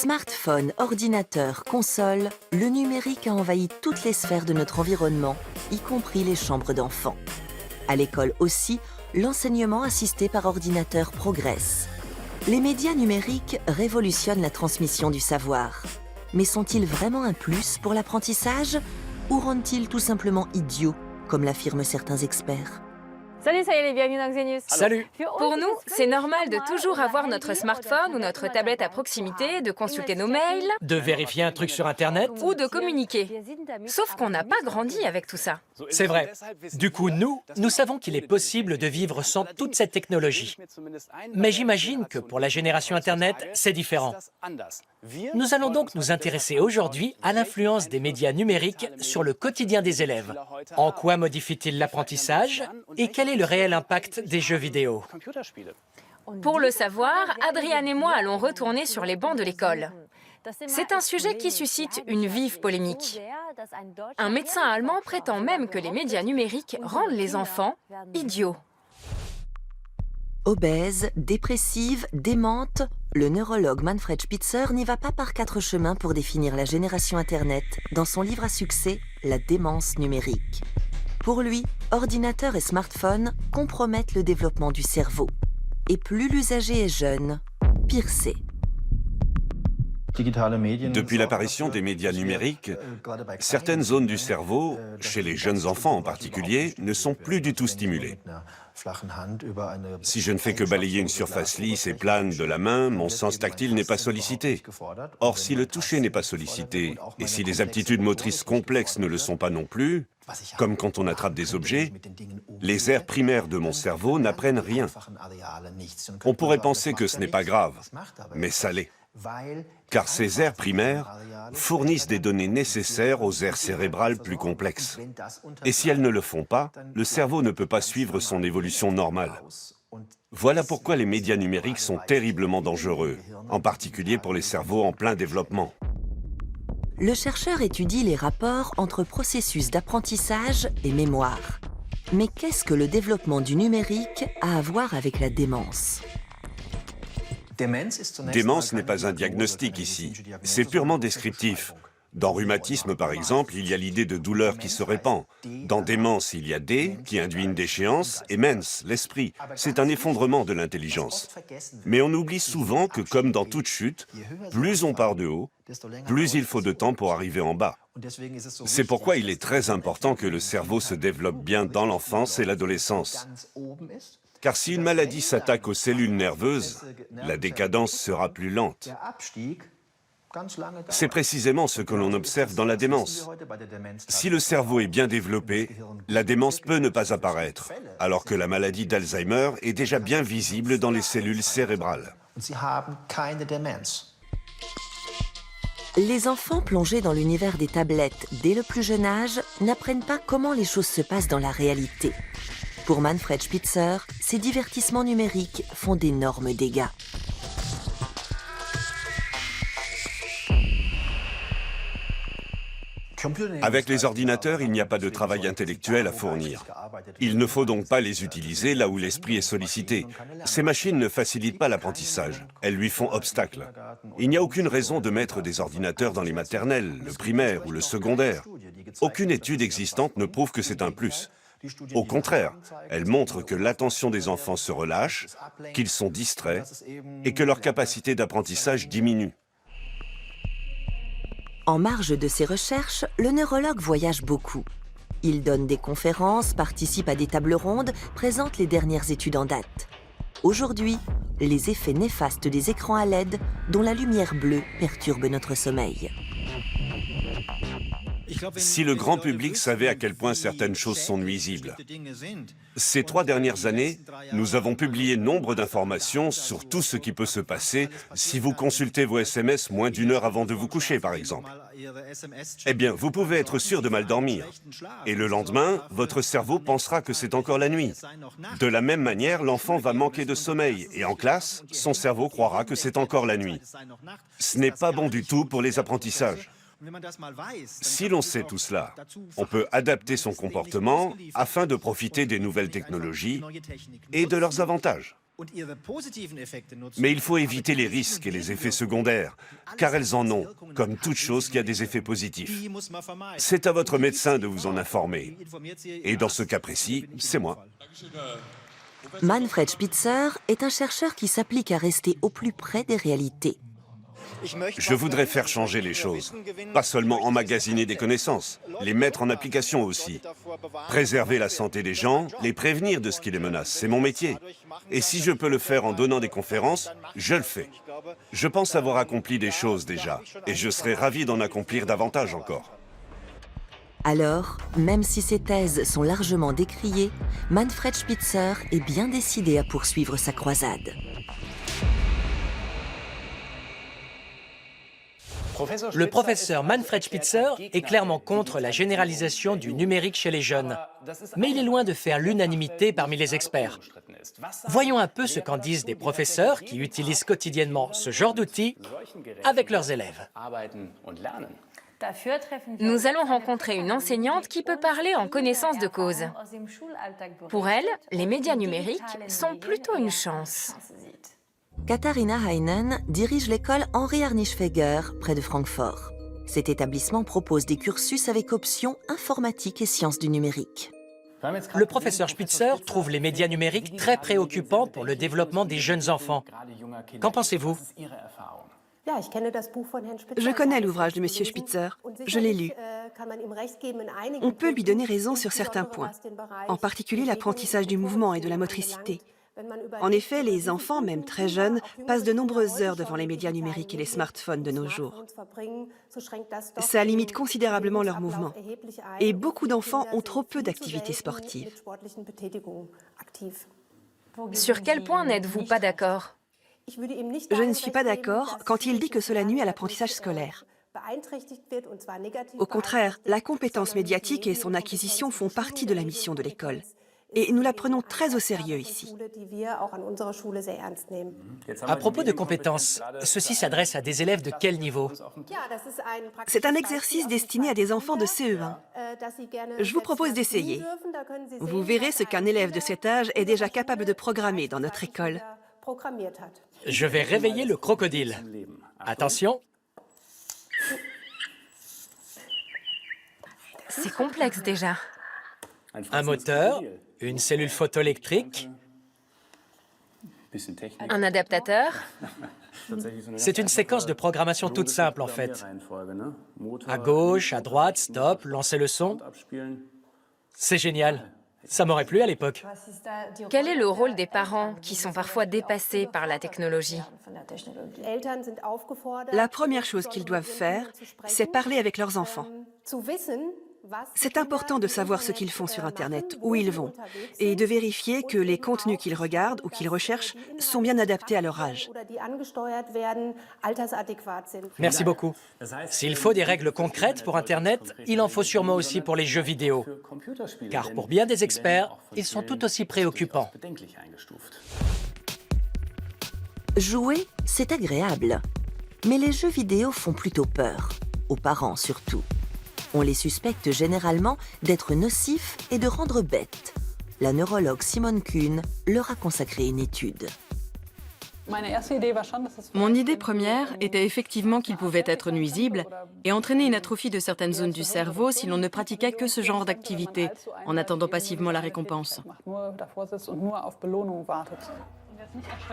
Smartphone, ordinateur, console, le numérique a envahi toutes les sphères de notre environnement, y compris les chambres d'enfants. À l'école aussi, l'enseignement assisté par ordinateur progresse. Les médias numériques révolutionnent la transmission du savoir. Mais sont-ils vraiment un plus pour l'apprentissage ou rendent-ils tout simplement idiots, comme l'affirment certains experts? Salut, ça y est, bienvenue dans Xenius. Salut. Pour nous, c'est normal de toujours avoir notre smartphone ou notre tablette à proximité, de consulter nos mails De vérifier un truc sur Internet. ou de communiquer. Sauf qu'on n'a pas grandi avec tout ça. C'est vrai. Du coup, nous savons qu'il est possible de vivre sans toute cette technologie. Mais j'imagine que pour la génération Internet, c'est différent. Nous allons donc nous intéresser aujourd'hui à l'influence des médias numériques sur le quotidien des élèves. En quoi modifie-t-il l'apprentissage et quel est le réel impact des jeux vidéo? Pour le savoir, Adriane et moi allons retourner sur les bancs de l'école. C'est un sujet qui suscite une vive polémique. Un médecin allemand prétend même que les médias numériques rendent les enfants idiots. Obèse, dépressive, démente, le neurologue Manfred Spitzer n'y va pas par quatre chemins pour définir la génération Internet dans son livre à succès « La démence numérique ». Pour lui, ordinateurs et smartphones compromettent le développement du cerveau. Et plus l'usager est jeune, pire c'est. Depuis l'apparition des médias numériques, certaines zones du cerveau, chez les jeunes enfants en particulier, ne sont plus du tout stimulées. Si je ne fais que balayer une surface lisse et plane de la main, mon sens tactile n'est pas sollicité. Or, si le toucher n'est pas sollicité, et si les aptitudes motrices complexes ne le sont pas non plus, comme quand on attrape des objets, les aires primaires de mon cerveau n'apprennent rien. On pourrait penser que ce n'est pas grave, mais ça l'est. Car ces aires primaires fournissent des données nécessaires aux aires cérébrales plus complexes. Et si elles ne le font pas, le cerveau ne peut pas suivre son évolution normale. Voilà pourquoi les médias numériques sont terriblement dangereux, en particulier pour les cerveaux en plein développement. Le chercheur étudie les rapports entre processus d'apprentissage et mémoire. Mais qu'est-ce que le développement du numérique a à voir avec la démence ? Démence n'est pas un diagnostic ici, c'est purement descriptif. Dans rhumatisme, par exemple, il y a l'idée de douleur qui se répand. Dans démence, il y a dé, qui induit une déchéance, et mens, l'esprit. C'est un effondrement de l'intelligence. Mais on oublie souvent que, comme dans toute chute, plus on part de haut, plus il faut de temps pour arriver en bas. C'est pourquoi il est très important que le cerveau se développe bien dans l'enfance et l'adolescence. Car si une maladie s'attaque aux cellules nerveuses, la décadence sera plus lente. C'est précisément ce que l'on observe dans la démence. Si le cerveau est bien développé, la démence peut ne pas apparaître, alors que la maladie d'Alzheimer est déjà bien visible dans les cellules cérébrales. Les enfants plongés dans l'univers des tablettes dès le plus jeune âge n'apprennent pas comment les choses se passent dans la réalité. Pour Manfred Spitzer, ces divertissements numériques font d'énormes dégâts. Avec les ordinateurs, il n'y a pas de travail intellectuel à fournir. Il ne faut donc pas les utiliser là où l'esprit est sollicité. Ces machines ne facilitent pas l'apprentissage, elles lui font obstacle. Il n'y a aucune raison de mettre des ordinateurs dans les maternelles, le primaire ou le secondaire. Aucune étude existante ne prouve que c'est un plus. Au contraire, elle montre que l'attention des enfants se relâche, qu'ils sont distraits et que leur capacité d'apprentissage diminue. En marge de ses recherches, le neurologue voyage beaucoup. Il donne des conférences, participe à des tables rondes, présente les dernières études en date. Aujourd'hui, les effets néfastes des écrans à LED dont la lumière bleue perturbe notre sommeil. Si le grand public savait à quel point certaines choses sont nuisibles. Ces 3 dernières années, nous avons publié nombre d'informations sur tout ce qui peut se passer si vous consultez vos SMS moins d'1 heure avant de vous coucher, par exemple. Eh bien, vous pouvez être sûr de mal dormir. Et le lendemain, votre cerveau pensera que c'est encore la nuit. De la même manière, l'enfant va manquer de sommeil et en classe, son cerveau croira que c'est encore la nuit. Ce n'est pas bon du tout pour les apprentissages. Si l'on sait tout cela, on peut adapter son comportement afin de profiter des nouvelles technologies et de leurs avantages. Mais il faut éviter les risques et les effets secondaires, car elles en ont, comme toute chose qui a des effets positifs. C'est à votre médecin de vous en informer. Et dans ce cas précis, c'est moi. Manfred Spitzer est un chercheur qui s'applique à rester au plus près des réalités. Je voudrais faire changer les choses. Pas seulement emmagasiner des connaissances, les mettre en application aussi. Préserver la santé des gens, les prévenir de ce qui les menace, c'est mon métier. Et si je peux le faire en donnant des conférences, je le fais. Je pense avoir accompli des choses déjà, et je serais ravi d'en accomplir davantage encore. Alors, même si ses thèses sont largement décriées, Manfred Spitzer est bien décidé à poursuivre sa croisade. Le professeur Manfred Spitzer est clairement contre la généralisation du numérique chez les jeunes. Mais il est loin de faire l'unanimité parmi les experts. Voyons un peu ce qu'en disent des professeurs qui utilisent quotidiennement ce genre d'outils avec leurs élèves. Nous allons rencontrer une enseignante qui peut parler en connaissance de cause. Pour elle, les médias numériques sont plutôt une chance. Katharina Heinen dirige l'école Henri Arnischfeger, près de Francfort. Cet établissement propose des cursus avec options informatique et sciences du numérique. Le professeur Spitzer trouve les médias numériques très préoccupants pour le développement des jeunes enfants. Qu'en pensez-vous ? Je connais l'ouvrage de M. Spitzer. Je l'ai lu. On peut lui donner raison sur certains points, en particulier l'apprentissage du mouvement et de la motricité. En effet, les enfants, même très jeunes, passent de nombreuses heures devant les médias numériques et les smartphones de nos jours. Ça limite considérablement leur mouvement. Et beaucoup d'enfants ont trop peu d'activités sportives. Sur quel point n'êtes-vous pas d'accord ? Je ne suis pas d'accord quand il dit que cela nuit à l'apprentissage scolaire. Au contraire, la compétence médiatique et son acquisition font partie de la mission de l'école. Et nous la prenons très au sérieux ici. À propos de compétences, ceci s'adresse à des élèves de quel niveau ? C'est un exercice destiné à des enfants de CE1. Je vous propose d'essayer. Vous verrez ce qu'un élève de cet âge est déjà capable de programmer dans notre école. Je vais réveiller le crocodile. Attention. C'est complexe déjà. Un moteur, une cellule photoélectrique. Un adaptateur. C'est une séquence de programmation toute simple en fait. À gauche, à droite, stop, lancer le son. C'est génial. Ça m'aurait plu à l'époque. Quel est le rôle des parents qui sont parfois dépassés par la technologie ? La première chose qu'ils doivent faire, c'est parler avec leurs enfants. C'est important de savoir ce qu'ils font sur Internet, où ils vont, et de vérifier que les contenus qu'ils regardent ou qu'ils recherchent sont bien adaptés à leur âge. Merci beaucoup. S'il faut des règles concrètes pour Internet, il en faut sûrement aussi pour les jeux vidéo. Car pour bien des experts, ils sont tout aussi préoccupants. Jouer, c'est agréable. Mais les jeux vidéo font plutôt peur, aux parents surtout. On les suspecte généralement d'être nocifs et de rendre bêtes. La neurologue Simone Kuhn leur a consacré une étude. Mon idée première était effectivement qu'ils pouvaient être nuisibles et entraîner une atrophie de certaines zones du cerveau si l'on ne pratiquait que ce genre d'activité, en attendant passivement la récompense.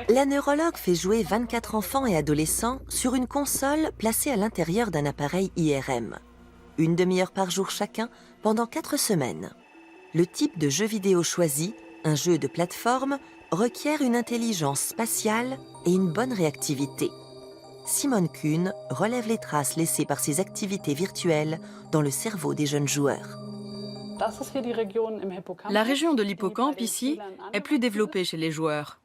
La neurologue fait jouer 24 enfants et adolescents sur une console placée à l'intérieur d'un appareil IRM. Une demi-heure par jour chacun, pendant 4 semaines. Le type de jeu vidéo choisi, un jeu de plateforme, requiert une intelligence spatiale et une bonne réactivité. Simone Kuhn relève les traces laissées par ces activités virtuelles dans le cerveau des jeunes joueurs. La région de l'hippocampe, ici, est plus développée chez les joueurs.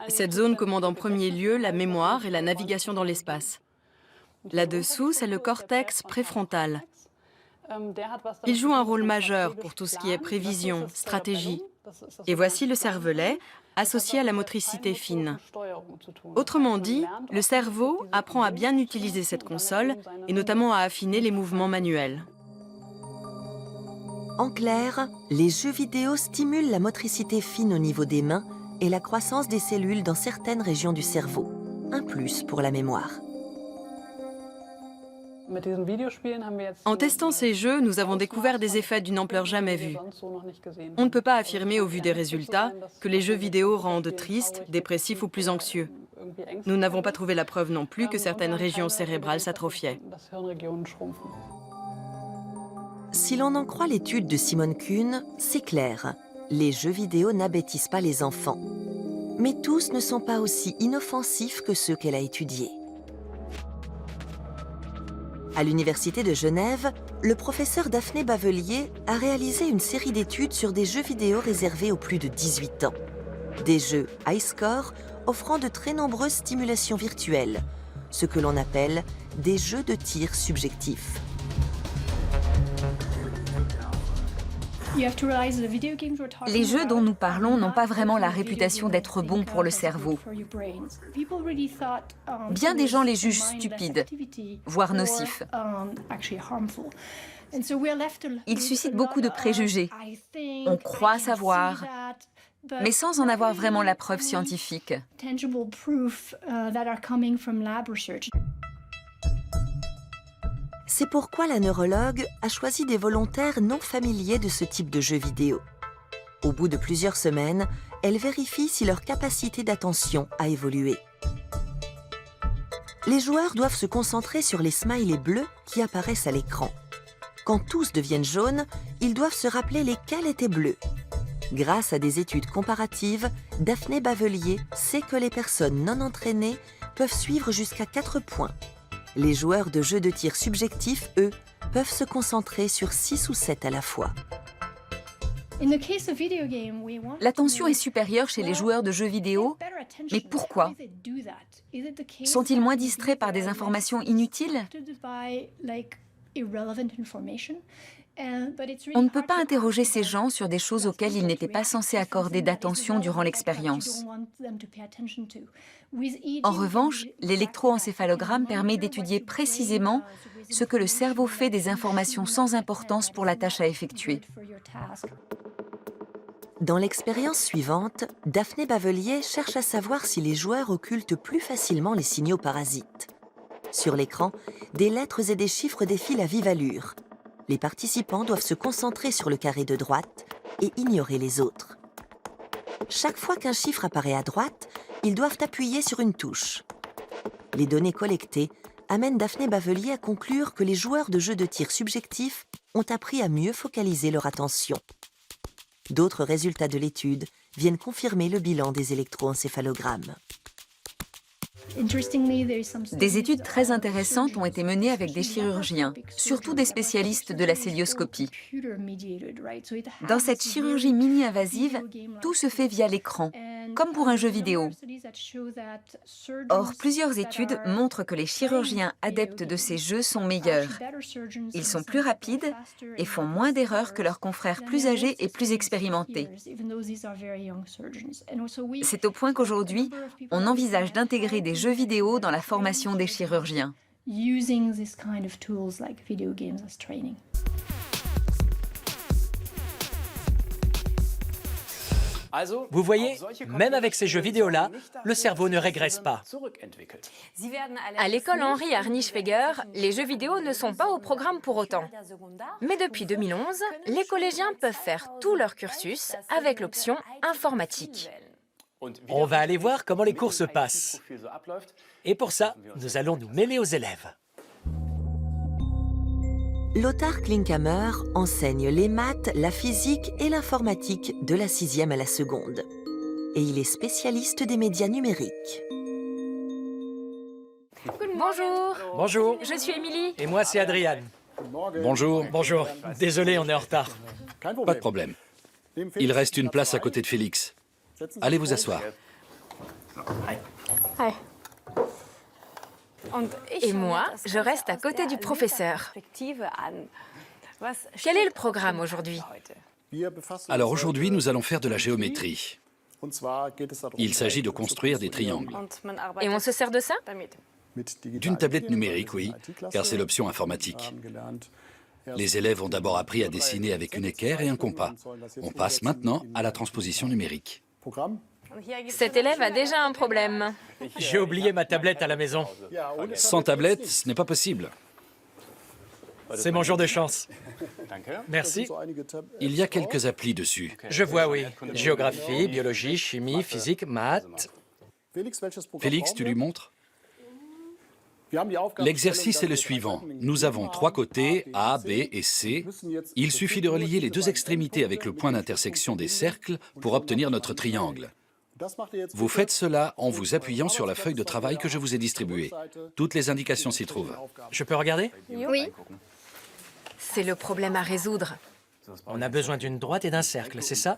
Cette zone commande en premier lieu la mémoire et la navigation dans l'espace. Là-dessous, c'est le cortex préfrontal. Il joue un rôle majeur pour tout ce qui est prévision, stratégie. Et voici le cervelet, associé à la motricité fine. Autrement dit, le cerveau apprend à bien utiliser cette console et notamment à affiner les mouvements manuels. En clair, les jeux vidéo stimulent la motricité fine au niveau des mains et la croissance des cellules dans certaines régions du cerveau. Un plus pour la mémoire. En testant ces jeux, nous avons découvert des effets d'une ampleur jamais vue. On ne peut pas affirmer au vu des résultats que les jeux vidéo rendent tristes, dépressifs ou plus anxieux. Nous n'avons pas trouvé la preuve non plus que certaines régions cérébrales s'atrophiaient. Si l'on en croit l'étude de Simone Kuhn, c'est clair, les jeux vidéo n'abêtissent pas les enfants. Mais tous ne sont pas aussi inoffensifs que ceux qu'elle a étudiés. À l'Université de Genève, le professeur Daphné Bavelier a réalisé une série d'études sur des jeux vidéo réservés aux plus de 18 ans. Des jeux high score offrant de très nombreuses stimulations virtuelles, ce que l'on appelle des jeux de tir subjectifs. Les jeux dont nous parlons n'ont pas vraiment la réputation d'être bons pour le cerveau. Bien des gens les jugent stupides, voire nocifs. Ils suscitent beaucoup de préjugés. On croit savoir, mais sans en avoir vraiment la preuve scientifique. C'est pourquoi la neurologue a choisi des volontaires non familiers de ce type de jeux vidéo. Au bout de plusieurs semaines, elle vérifie si leur capacité d'attention a évolué. Les joueurs doivent se concentrer sur les smileys bleus qui apparaissent à l'écran. Quand tous deviennent jaunes, ils doivent se rappeler lesquels étaient bleus. Grâce à des études comparatives, Daphné Bavelier sait que les personnes non entraînées peuvent suivre jusqu'à 4 points. Les joueurs de jeux de tir subjectifs, eux, peuvent se concentrer sur 6 ou 7 à la fois. L'attention est supérieure chez les joueurs de jeux vidéo, mais pourquoi? Sont-ils moins distraits par des informations inutiles? On ne peut pas interroger ces gens sur des choses auxquelles ils n'étaient pas censés accorder d'attention durant l'expérience. En revanche, l'électroencéphalogramme permet d'étudier précisément ce que le cerveau fait des informations sans importance pour la tâche à effectuer. Dans l'expérience suivante, Daphné Bavelier cherche à savoir si les joueurs occultent plus facilement les signaux parasites. Sur l'écran, des lettres et des chiffres défilent à vive allure. Les participants doivent se concentrer sur le carré de droite et ignorer les autres. Chaque fois qu'un chiffre apparaît à droite, ils doivent appuyer sur une touche. Les données collectées amènent Daphné Bavelier à conclure que les joueurs de jeux de tir subjectifs ont appris à mieux focaliser leur attention. D'autres résultats de l'étude viennent confirmer le bilan des électroencéphalogrammes. Des études très intéressantes ont été menées avec des chirurgiens, surtout des spécialistes de la cœlioscopie. Dans cette chirurgie mini-invasive, tout se fait via l'écran, comme pour un jeu vidéo. Or, plusieurs études montrent que les chirurgiens adeptes de ces jeux sont meilleurs. Ils sont plus rapides et font moins d'erreurs que leurs confrères plus âgés et plus expérimentés. C'est au point qu'aujourd'hui, on envisage d'intégrer des jeux vidéo dans la formation des chirurgiens. Vous voyez, même avec ces jeux vidéo-là, le cerveau ne régresse pas. À l'école Henri Arnischweger, les jeux vidéo ne sont pas au programme pour autant. Mais depuis 2011, les collégiens peuvent faire tout leur cursus avec l'option informatique. On va aller voir comment les cours se passent. Et pour ça, nous allons nous mêler aux élèves. Lothar Klinkhammer enseigne les maths, la physique et l'informatique de la 6e à la 2e. Et il est spécialiste des médias numériques. Bonjour. Bonjour. Je suis Émilie. Et moi, c'est Adrian. Bonjour. Bonjour. Désolé, on est en retard. Pas de problème. Il reste une place à côté de Félix. Allez vous asseoir. Et moi, je reste à côté du professeur. Quel est le programme aujourd'hui? Alors aujourd'hui, nous allons faire de la géométrie. Il s'agit de construire des triangles. Et on se sert de ça? D'une tablette numérique, oui, car c'est l'option informatique. Les élèves ont d'abord appris à dessiner avec une équerre et un compas. On passe maintenant à la transposition numérique. Cet élève a déjà un problème. J'ai oublié ma tablette à la maison. Sans tablette, ce n'est pas possible. C'est mon jour de chance. Merci. Il y a quelques applis dessus. Je vois, oui. Géographie, biologie, chimie, physique, maths. Félix, tu lui montres? L'exercice est le suivant. Nous avons 3 côtés, A, B et C. Il suffit de relier les 2 extrémités avec le point d'intersection des cercles pour obtenir notre triangle. Vous faites cela en vous appuyant sur la feuille de travail que je vous ai distribuée. Toutes les indications s'y trouvent. Je peux regarder? Oui. C'est le problème à résoudre. On a besoin d'une droite et d'un cercle, c'est ça?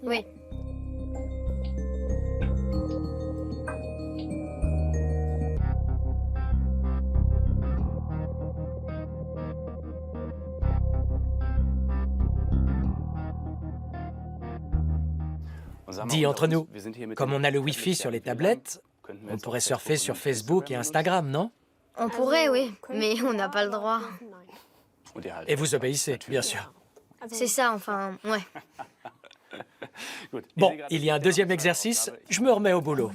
Oui. Dit entre nous, comme on a le Wi-Fi sur les tablettes, on pourrait surfer sur Facebook et Instagram, non? On pourrait, oui, mais on n'a pas le droit. Et vous obéissez, bien sûr. C'est ça, enfin, ouais. Bon, il y a un deuxième exercice, je me remets au boulot.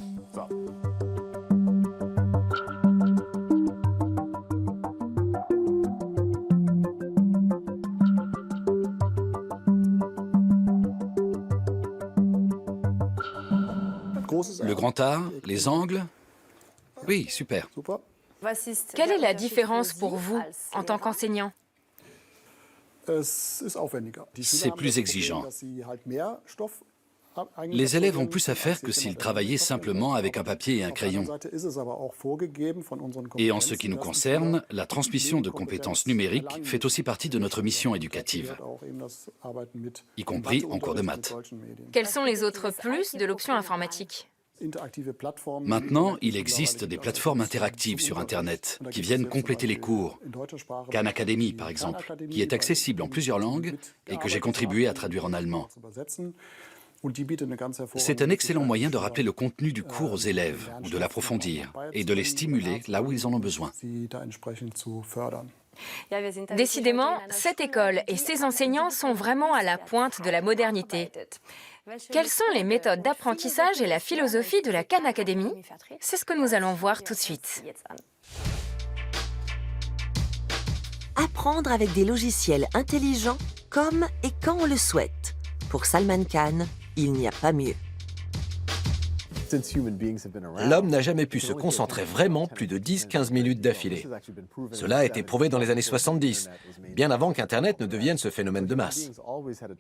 Le grand art, les angles? Oui, super. Quelle est la différence pour vous en tant qu'enseignant? C'est plus exigeant. Les élèves ont plus à faire que s'ils travaillaient simplement avec un papier et un crayon. Et en ce qui nous concerne, la transmission de compétences numériques fait aussi partie de notre mission éducative, y compris en cours de maths. Quels sont les autres plus de l'option informatique? Maintenant, il existe des plateformes interactives sur Internet qui viennent compléter les cours. Khan Academy, par exemple, qui est accessible en plusieurs langues et que j'ai contribué à traduire en allemand. C'est un excellent moyen de rappeler le contenu du cours aux élèves, ou de l'approfondir, et de les stimuler là où ils en ont besoin. Décidément, cette école et ses enseignants sont vraiment à la pointe de la modernité. Quelles sont les méthodes d'apprentissage et la philosophie de la Khan Academy? C'est ce que nous allons voir tout de suite. Apprendre avec des logiciels intelligents comme et quand on le souhaite. Pour Salman Khan, il n'y a pas mieux. L'homme n'a jamais pu se concentrer vraiment plus de 10-15 minutes d'affilée. Cela a été prouvé dans les années 70, bien avant qu'Internet ne devienne ce phénomène de masse.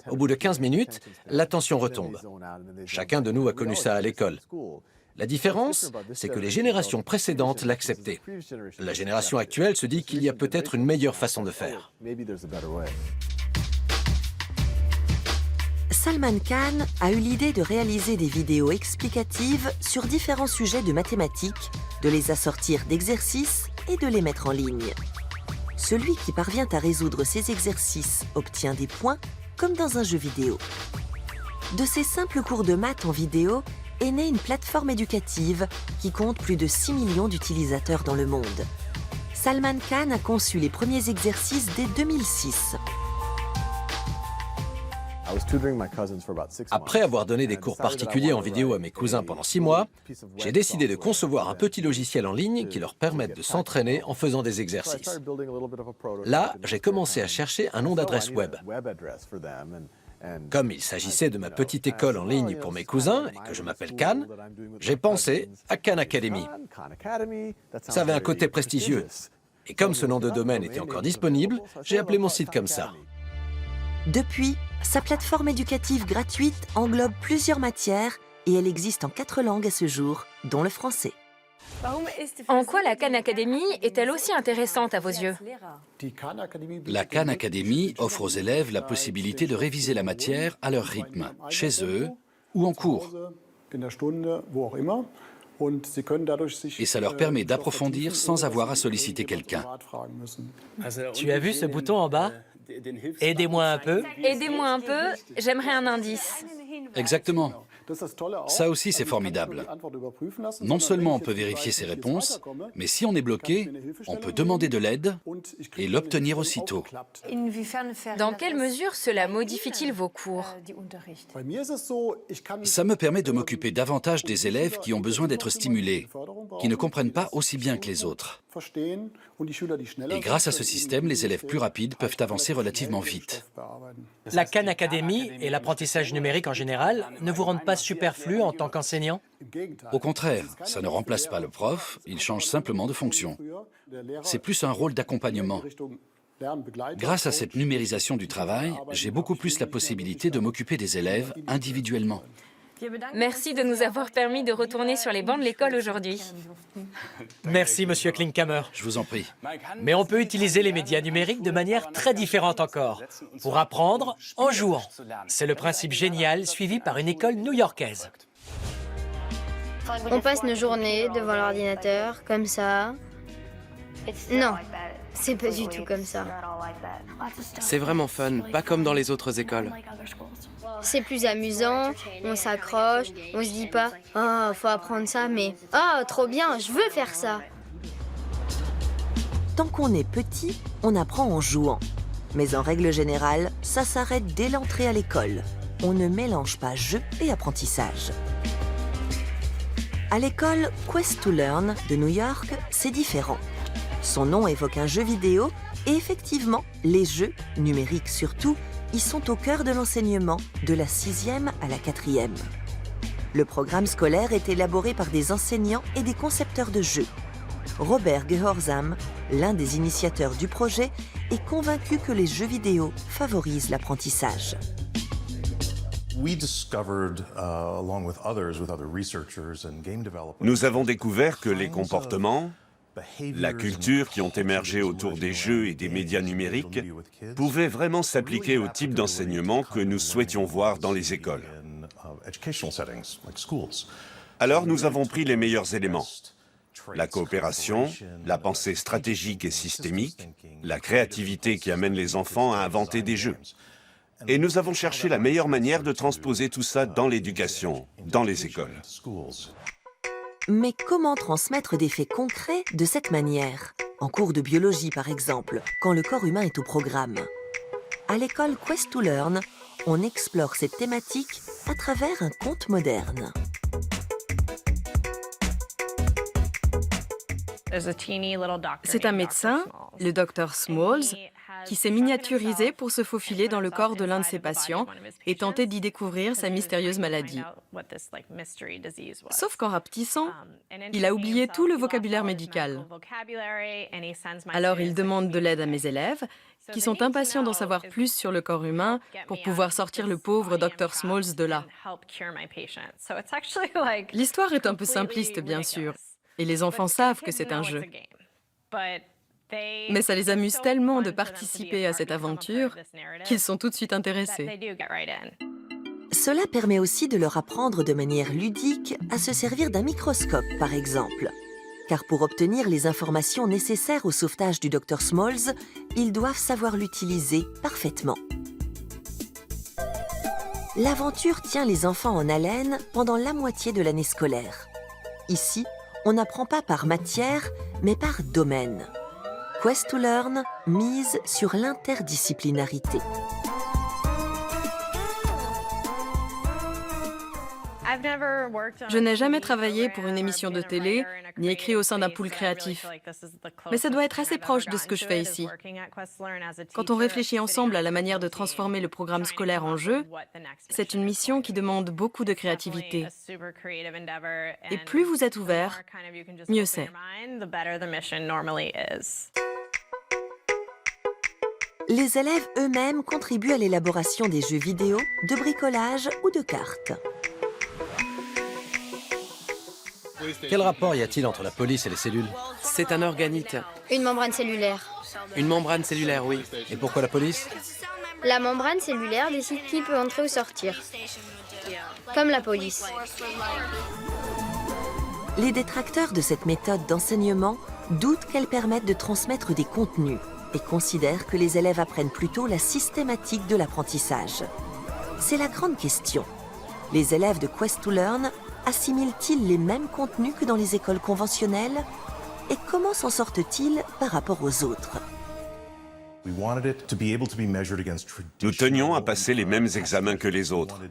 Au bout de 15 minutes, l'attention retombe. Chacun de nous a connu ça à l'école. La différence, c'est que les générations précédentes l'acceptaient. La génération actuelle se dit qu'il y a peut-être une meilleure façon de faire. Salman Khan a eu l'idée de réaliser des vidéos explicatives sur différents sujets de mathématiques, de les assortir d'exercices et de les mettre en ligne. Celui qui parvient à résoudre ces exercices obtient des points, comme dans un jeu vidéo. De ces simples cours de maths en vidéo est née une plateforme éducative qui compte plus de 6 millions d'utilisateurs dans le monde. Salman Khan a conçu les premiers exercices dès 2006. Après avoir donné des cours particuliers en vidéo à mes cousins pendant 6 mois, j'ai décidé de concevoir un petit logiciel en ligne qui leur permette de s'entraîner en faisant des exercices. Là, j'ai commencé à chercher un nom d'adresse web. Comme il s'agissait de ma petite école en ligne pour mes cousins et que je m'appelle Khan, j'ai pensé à Khan Academy. Ça avait un côté prestigieux. Et comme ce nom de domaine était encore disponible, j'ai appelé mon site comme ça. Depuis, sa plateforme éducative gratuite englobe plusieurs matières et elle existe en 4 langues à ce jour, dont le français. En quoi la Khan Academy est-elle aussi intéressante à vos yeux? La Khan Academy offre aux élèves la possibilité de réviser la matière à leur rythme, chez eux ou en cours. Et ça leur permet d'approfondir sans avoir à solliciter quelqu'un. Tu as vu ce bouton en bas? Aidez-moi un peu. Aidez-moi un peu, j'aimerais un indice. Exactement. Ça aussi, c'est formidable. Non seulement on peut vérifier ses réponses, mais si on est bloqué, on peut demander de l'aide et l'obtenir aussitôt. Dans quelle mesure cela modifie-t-il vos cours? Ça me permet de m'occuper davantage des élèves qui ont besoin d'être stimulés, qui ne comprennent pas aussi bien que les autres. Et grâce à ce système, les élèves plus rapides peuvent avancer relativement vite. La Khan Academy et l'apprentissage numérique en général ne vous rendent pas superflu en tant qu'enseignant? Au contraire, ça ne remplace pas le prof, il change simplement de fonction. C'est plus un rôle d'accompagnement. Grâce à cette numérisation du travail, j'ai beaucoup plus la possibilité de m'occuper des élèves individuellement. Merci de nous avoir permis de retourner sur les bancs de l'école aujourd'hui. Merci, Monsieur Klinkhammer. Je vous en prie. Mais on peut utiliser les médias numériques de manière très différente encore, pour apprendre en jouant. C'est le principe génial suivi par une école new-yorkaise. On passe nos journées devant l'ordinateur, comme ça. Non, c'est pas du tout comme ça. C'est vraiment fun, pas comme dans les autres écoles. C'est plus amusant, on s'accroche, on se dit pas « Oh, faut apprendre ça, mais oh, trop bien, je veux faire ça !» Tant qu'on est petit, on apprend en jouant. Mais en règle générale, ça s'arrête dès l'entrée à l'école. On ne mélange pas jeu et apprentissage. À l'école Quest to Learn de New York, c'est différent. Son nom évoque un jeu vidéo et effectivement, les jeux, numériques surtout, y sont au cœur de l'enseignement de la 6e à la 4e. Le programme scolaire est élaboré par des enseignants et des concepteurs de jeux. Robert Gehorsam, l'un des initiateurs du projet, est convaincu que les jeux vidéo favorisent l'apprentissage. Nous avons découvert que les comportements, la culture qui ont émergé autour des jeux et des médias numériques pouvaient vraiment s'appliquer au type d'enseignement que nous souhaitions voir dans les écoles. Alors nous avons pris les meilleurs éléments. La coopération, la pensée stratégique et systémique, la créativité qui amène les enfants à inventer des jeux. Et nous avons cherché la meilleure manière de transposer tout ça dans l'éducation, dans les écoles. Mais comment transmettre des faits concrets de cette manière? En cours de biologie, par exemple, quand le corps humain est au programme. À l'école Quest to Learn, on explore cette thématique à travers un conte moderne. C'est un médecin, le Dr Smalls, qui s'est miniaturisé pour se faufiler dans le corps de l'un de ses patients et tenter d'y découvrir sa mystérieuse maladie. Sauf qu'en rapetissant, il a oublié tout le vocabulaire médical. Alors il demande de l'aide à mes élèves, qui sont impatients d'en savoir plus sur le corps humain pour pouvoir sortir le pauvre Dr Smalls de là. L'histoire est un peu simpliste, bien sûr, et les enfants savent que c'est un jeu. Mais ça les amuse tellement de participer à cette aventure qu'ils sont tout de suite intéressés. Cela permet aussi de leur apprendre de manière ludique à se servir d'un microscope, par exemple. Car pour obtenir les informations nécessaires au sauvetage du Dr Smalls, ils doivent savoir l'utiliser parfaitement. L'aventure tient les enfants en haleine pendant la moitié de l'année scolaire. Ici, on n'apprend pas par matière, mais par domaine. Quest to Learn mise sur l'interdisciplinarité. Je n'ai jamais travaillé pour une émission de télé, ni écrit au sein d'un pool créatif. Mais ça doit être assez proche de ce que je fais ici. Quand on réfléchit ensemble à la manière de transformer le programme scolaire en jeu, c'est une mission qui demande beaucoup de créativité. Et plus vous êtes ouvert, mieux c'est. Les élèves eux-mêmes contribuent à l'élaboration des jeux vidéo, de bricolage ou de cartes. Quel rapport y a-t-il entre la police et les cellules? C'est un organite. Une membrane cellulaire. Une membrane cellulaire, oui. Et pourquoi la police? La membrane cellulaire décide qui peut entrer ou sortir. Comme la police. Les détracteurs de cette méthode d'enseignement doutent qu'elle permette de transmettre des contenus et considèrent que les élèves apprennent plutôt la systématique de l'apprentissage. C'est la grande question. Les élèves de Quest to Learn assimilent-ils les mêmes contenus que dans les écoles conventionnelles? Et comment s'en sortent-ils par rapport aux autres? Nous tenions à passer les mêmes examens que les autres,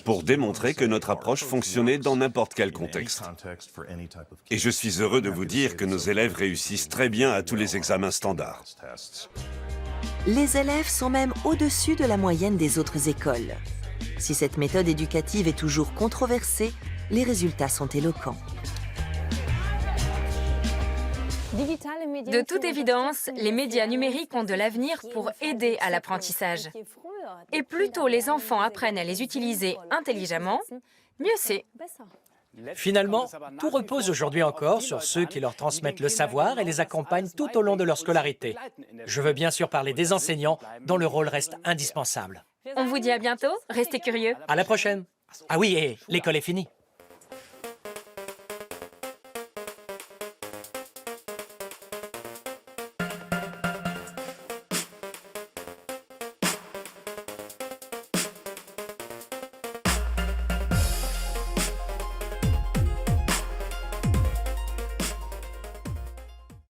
pour démontrer que notre approche fonctionnait dans n'importe quel contexte. Et je suis heureux de vous dire que nos élèves réussissent très bien à tous les examens standards. Les élèves sont même au-dessus de la moyenne des autres écoles. Si cette méthode éducative est toujours controversée, les résultats sont éloquents. De toute évidence, les médias numériques ont de l'avenir pour aider à l'apprentissage. Et plus tôt les enfants apprennent à les utiliser intelligemment, mieux c'est. Finalement, tout repose aujourd'hui encore sur ceux qui leur transmettent le savoir et les accompagnent tout au long de leur scolarité. Je veux bien sûr parler des enseignants, dont le rôle reste indispensable. On vous dit à bientôt, restez curieux. À la prochaine. Ah oui, et l'école est finie.